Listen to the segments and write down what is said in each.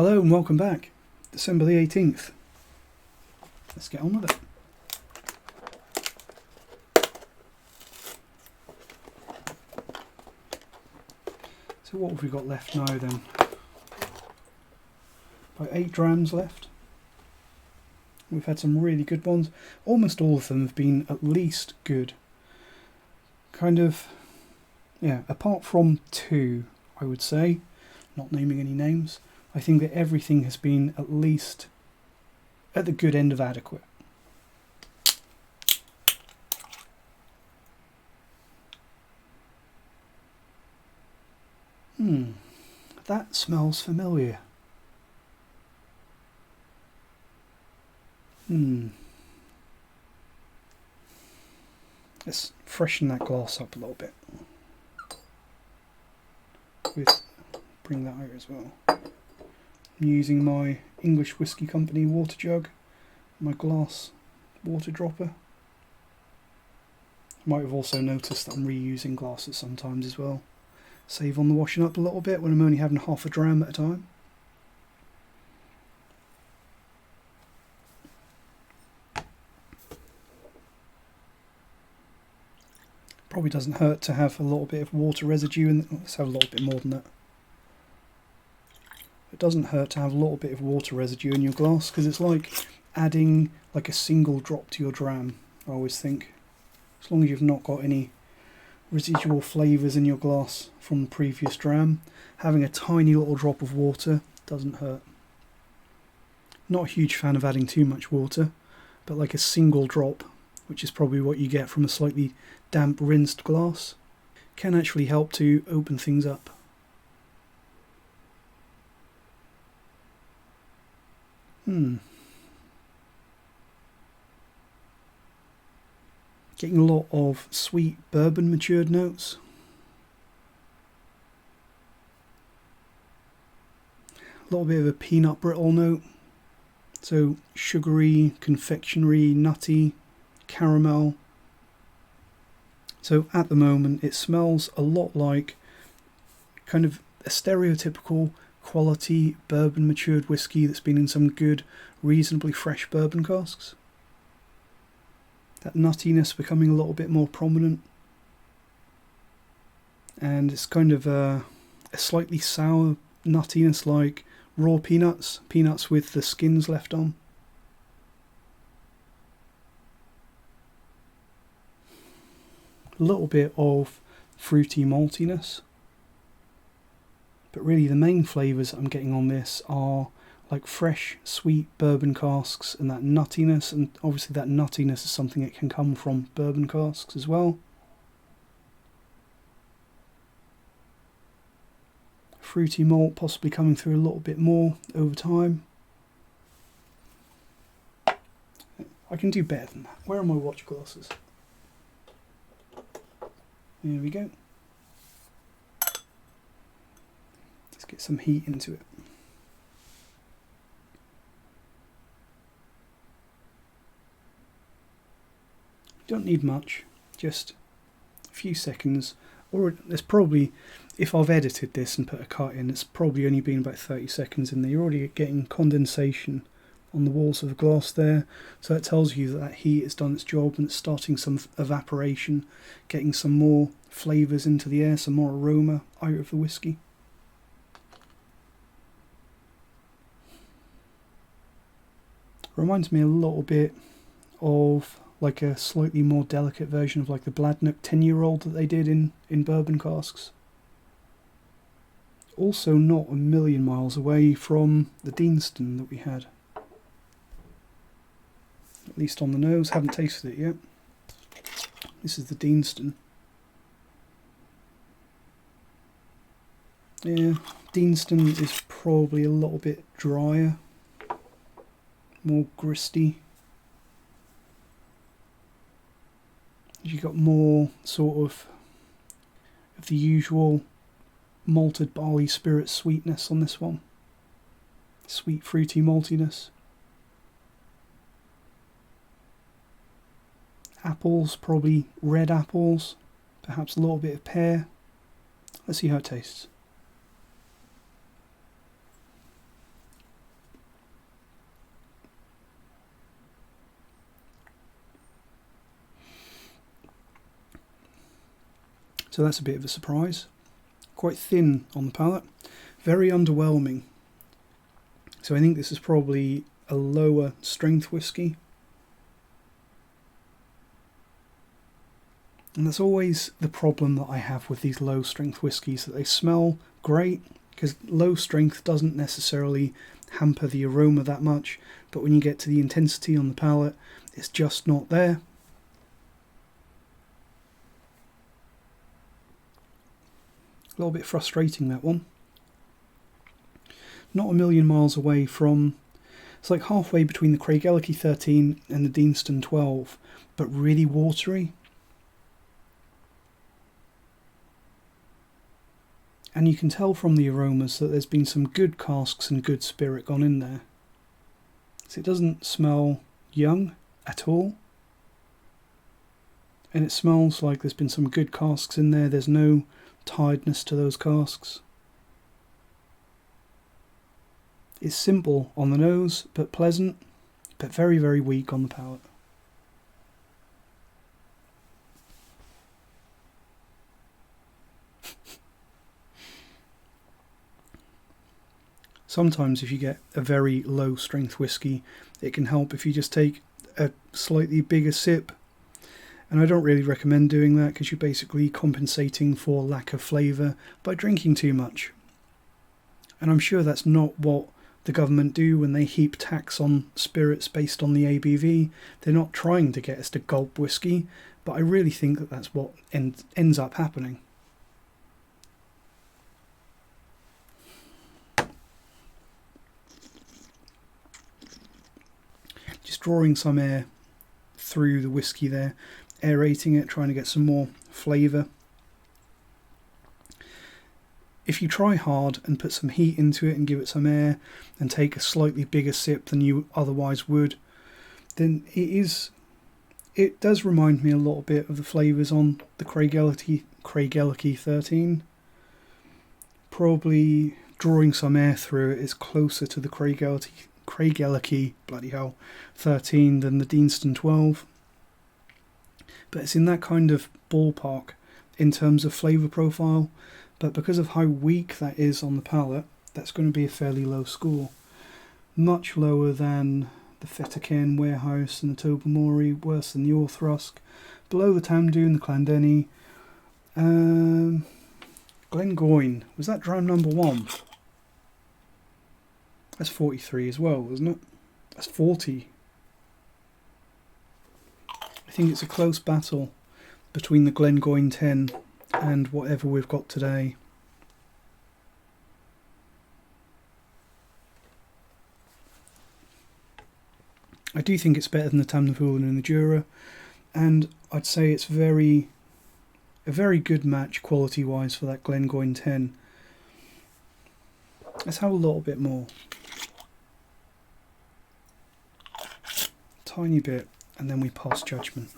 Hello and welcome back. December the 18th. Let's get on with it. So what have we got left now then? About 8 drams left. We've had some really good ones. Almost all of them have been at least good. Kind of, yeah, apart from 2, I would say. Not naming any names. I think that everything has been at least at the good end of adequate. That smells familiar. Let's freshen that glass up a little bit. Bring that out as well. I'm using my English Whisky Company water jug, my glass water dropper. You might have also noticed that I'm reusing glasses sometimes as well. Save on the washing up a little bit when I'm only having half a dram at a time. Probably doesn't hurt to have a little bit of water residue, and let's have a little bit more than that. It doesn't hurt to have a little bit of water residue in your glass, because it's like adding like a single drop to your dram, I always think. As long as you've not got any residual flavours in your glass from the previous dram, having a tiny little drop of water doesn't hurt. Not a huge fan of adding too much water, but like a single drop, which is probably what you get from a slightly damp rinsed glass, can actually help to open things up. Getting a lot of sweet bourbon matured notes. A little bit of a peanut brittle note. So sugary, confectionery, nutty, caramel. So at the moment it smells a lot like kind of a stereotypical quality bourbon matured whiskey that's been in some good, reasonably fresh bourbon casks. That nuttiness becoming a little bit more prominent, and it's kind of a slightly sour nuttiness, like raw peanuts with the skins left on. A little bit of fruity maltiness, but really the main flavours I'm getting on this are like fresh, sweet bourbon casks, and that nuttiness, and obviously that nuttiness is something that can come from bourbon casks as well. Fruity malt possibly coming through a little bit more over time. I can do better than that. Where are my watch glasses? There we go. Let's get some heat into it. Don't need much, just a few seconds, or there's probably, if I've edited this and put a cut in, it's probably only been about 30 seconds in there. You're already getting condensation on the walls of the glass there, so that tells you that heat has done its job and it's starting some evaporation, getting some more flavours into the air, some more aroma out of the whiskey. Reminds me a little bit of like a slightly more delicate version of like the Bladnoch 10-year-old that they did in bourbon casks. Also not a million miles away from the Deanston that we had. At least on the nose, haven't tasted it yet. This is the Deanston. Yeah, Deanston is probably a little bit drier, more gristy. You got more sort of the usual malted barley spirit sweetness on this one. Sweet fruity maltiness. Apples, probably red apples, perhaps a little bit of pear. Let's see how it tastes. So that's a bit of a surprise. Quite thin on the palate. Very underwhelming. So I think this is probably a lower strength whiskey. And that's always the problem that I have with these low strength whiskies, that they smell great, because low strength doesn't necessarily hamper the aroma that much, but when you get to the intensity on the palate, it's just not there. A little bit frustrating, that one. Not a million miles away from, it's like halfway between the Craigellachie 13 and the Deanston 12, but really watery. And you can tell from the aromas that there's been some good casks and good spirit gone in there. So it doesn't smell young at all. And it smells like there's been some good casks in there. There's no tiredness to those casks. It's simple on the nose, but pleasant, but very, very weak on the palate. Sometimes if you get a very low strength whiskey, it can help if you just take a slightly bigger sip. And I don't really recommend doing that, because you're basically compensating for lack of flavour by drinking too much. And I'm sure that's not what the government do when they heap tax on spirits based on the ABV. They're not trying to get us to gulp whiskey, but I really think that that's what ends up happening. Just drawing some air through the whiskey there, aerating it, trying to get some more flavour. If you try hard and put some heat into it and give it some air and take a slightly bigger sip than you otherwise would, then it does remind me a little bit of the flavours on the Craigellachie 13. Probably drawing some air through it is closer to the Craigellachie, bloody hell, 13 than the Deanston 12. But it's in that kind of ballpark in terms of flavour profile. But because of how weak that is on the palate, that's going to be a fairly low score. Much lower than the Fettercairn Warehouse and the Tobermory, worse than the Auchroisk, below the Tamdhu and the Denny. Glengoyne, was that Dram number 1? That's 43 as well, isn't it? That's 40. I think it's a close battle between the Glengoyne 10 and whatever we've got today. I do think it's better than the Tamnavulin and the Jura, and I'd say it's a very good match quality wise for that Glengoyne 10. Let's have a little bit more. Tiny bit, and then we pass judgment.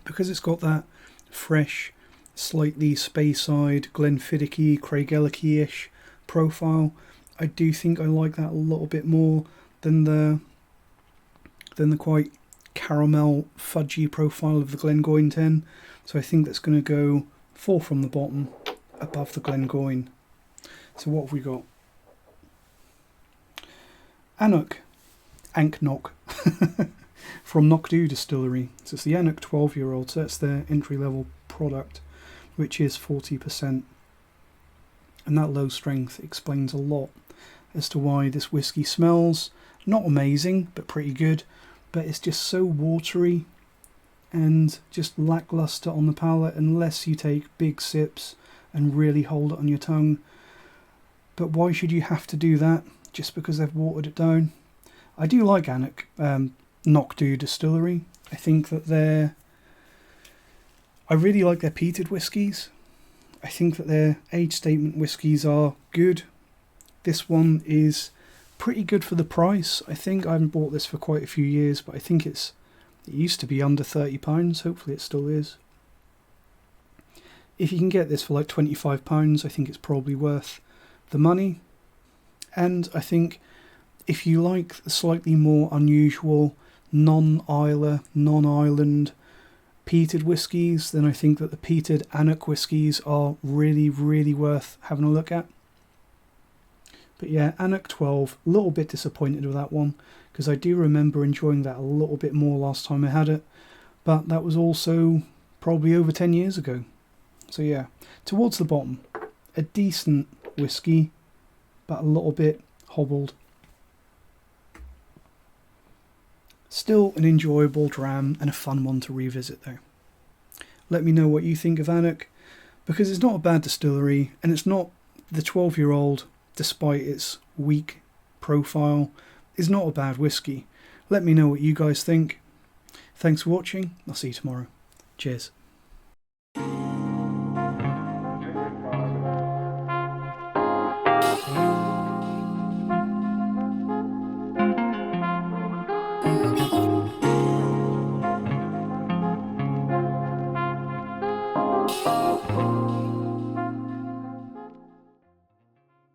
Because it's got that fresh, slightly Speyside, Glenfiddich-y, Craigellachie-ish profile, I do think I like that a little bit more than the quite caramel fudgy profile of the Glengoyne 10. So I think that's going to go 4 from the bottom, above the Glengoyne. So what have we got? Ancnoc from Tamdhu Distillery. So it's the Ancnoc 12-year-old, so that's their entry-level product, which is 40%. And that low strength explains a lot as to why this whiskey smells not amazing, but pretty good, but it's just so watery and just lackluster on the palate unless you take big sips and really hold it on your tongue. But why should you have to do that just because they've watered it down? I do like Ancnoc Tamdhu Distillery. I think that I really like their peated whiskies. I think that their age statement whiskies are good. This one is pretty good for the price. I think I haven't bought this for quite a few years, but I think it used to be under £30. Hopefully it still is. If you can get this for like £25, I think it's probably worth the money. And I think if you like the slightly more unusual non-Islay, non-island peated whiskies, then I think that the peated Ancnoc whiskies are really, really worth having a look at. But yeah, Ancnoc 12, a little bit disappointed with that one, because I do remember enjoying that a little bit more last time I had it, but that was also probably over 10 years ago. So yeah, towards the bottom, a decent whiskey, but a little bit hobbled. Still an enjoyable dram and a fun one to revisit though. Let me know what you think of Ancnoc, because it's not a bad distillery, and it's not the 12-year-old, despite its weak profile, is not a bad whiskey. Let me know what you guys think. Thanks for watching. I'll see you tomorrow. Cheers.